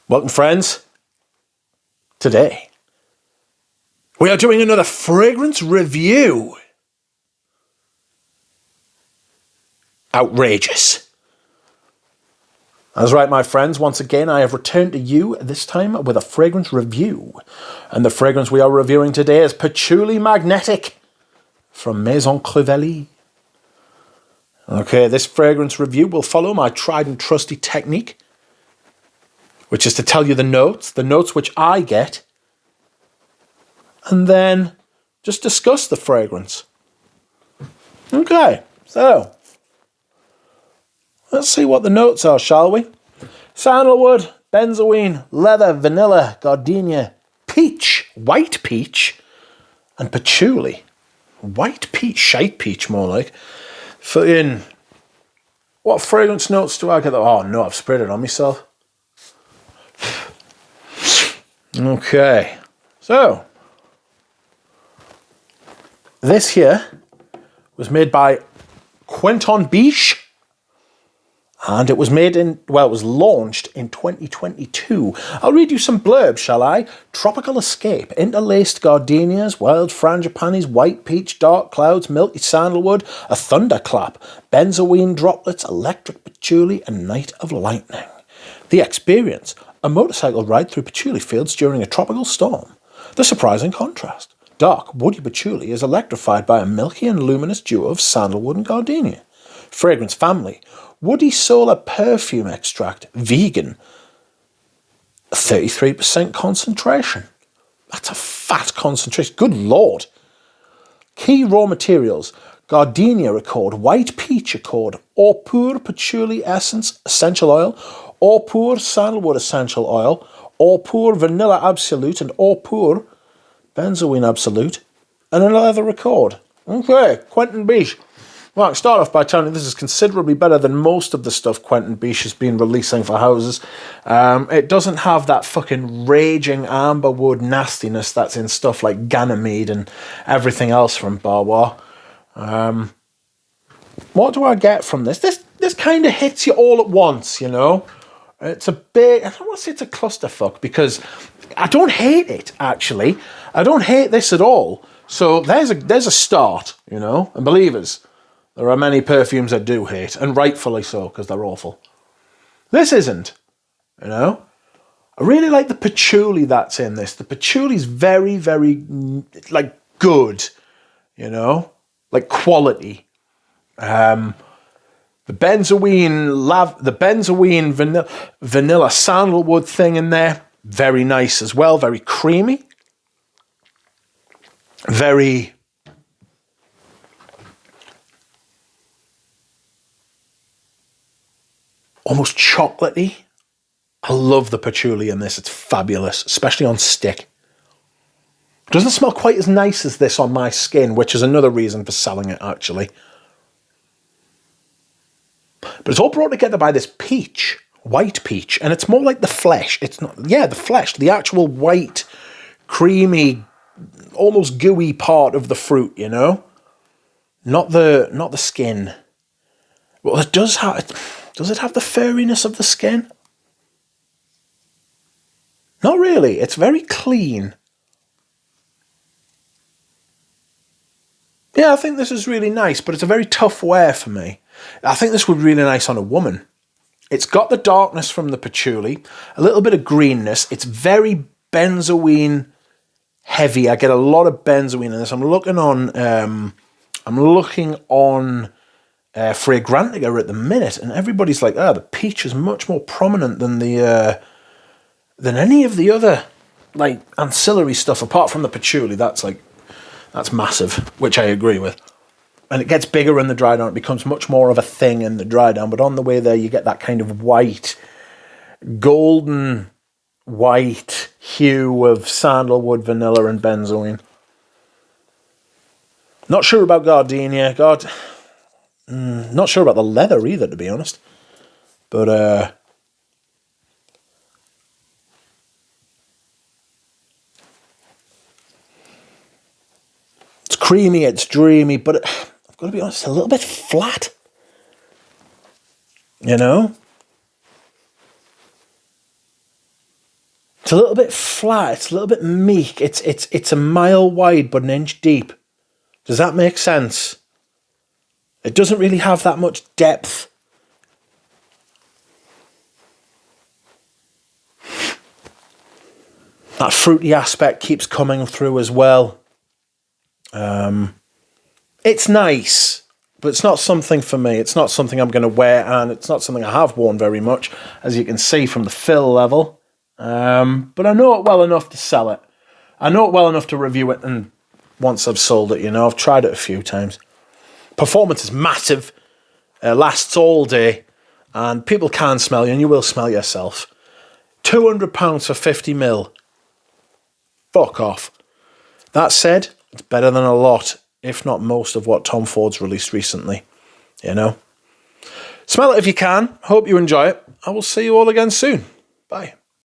Welcome, friends. Today, we are doing another fragrance review. Outrageous. That's right, my friends. Once again, I have returned to you, this time with a fragrance review. And the fragrance we are reviewing today is Patchouli Magnetik from Maison Crivelli. Okay, this fragrance review will follow my tried and trusty technique, which is to tell you the notes which I get, and then just discuss the fragrance. Okay, so let's see what the notes are, shall we? Sandalwood, benzoin, leather, vanilla, gardenia, peach, white peach, and patchouli. White peach, shite peach more like. What fragrance notes do I get? Oh no, I've sprayed it on myself. Okay, so this here was made by Quentin Biche, and it was launched in 2022. I'll read you some blurbs, shall I? Tropical escape, interlaced gardenias, wild frangipanis, white peach, dark clouds, milky sandalwood, a thunderclap, benzoin droplets, electric patchouli, and night of lightning. The experience, a motorcycle ride through patchouli fields during a tropical storm. The surprising contrast. Dark, woody patchouli is electrified by a milky and luminous duo of sandalwood and gardenia. Fragrance family. Woody solar perfume extract. Vegan. 33% concentration. That's a fat concentration. Good lord. Key raw materials. Gardenia accord, white peach accord, Eau Pure patchouli essence essential oil, Eau Pure sandalwood essential oil, Eau Pure vanilla absolute, and Eau Pure benzoin absolute, and another accord. Okay, Quentin Biche. Well, I can start off by telling you this is considerably better than most of the stuff Quentin Biche has been releasing for houses. It doesn't have that fucking raging amberwood nastiness that's in stuff like Ganymede and everything else from Barbois. What do I get from this? This kind of hits you all at once, you know? It's a bit, I don't want to say it's a clusterfuck, because I don't hate it, actually. I don't hate this at all. So there's a start, you know? And believers, there are many perfumes I do hate, and rightfully so, because they're awful. This isn't, you know? I really like the patchouli that's in this. The patchouli's very, very, like, good, you know? Like, quality. The benzoin vanilla sandalwood thing in there, very nice as well, very creamy, very almost chocolatey. I love the patchouli in this, it's fabulous, especially on stick. It doesn't smell quite as nice as this on my skin, which is another reason for selling it, actually. But it's all brought together by this peach, white peach, and it's more like the flesh. It's not, yeah, the flesh, the actual white, creamy, almost gooey part of the fruit, you know? Not the skin. Well, it does have the furriness of the skin? Not really. It's very clean. Yeah, I think this is really nice, but it's a very tough wear for me. I think this would be really nice on a woman. It's got the darkness from the patchouli, a little bit of greenness. It's very benzoin heavy. I get a lot of benzoin in this. I'm looking on Fragrantica at the minute, and everybody's like, the peach is much more prominent than than any of the other like ancillary stuff apart from the patchouli. That's massive, which I agree with. And it gets bigger in the dry down. It becomes much more of a thing in the dry down. But on the way there, you get that kind of white, golden white hue of sandalwood, vanilla, and benzoin. Not sure about gardenia. Not sure about the leather either, to be honest. But it's creamy, it's dreamy, but I've got to be honest, it's a little bit flat. You know? It's a little bit flat. It's a little bit meek. It's a mile wide but an inch deep. Does that make sense? It doesn't really have that much depth. That fruity aspect keeps coming through as well. It's nice, but it's not something for me. It's not something I'm going to wear, and it's not something I have worn very much, as you can see from the fill level. But I know it well enough to sell it. I know it well enough to review it, and once I've sold it, you know, I've tried it a few times. Performance is massive, lasts all day, and people can smell you, and you will smell yourself. £200 for 50ml. Fuck off. That said, it's better than a lot, if not most, of what Tom Ford's released recently. You know? Smell it if you can. Hope you enjoy it. I will see you all again soon. Bye.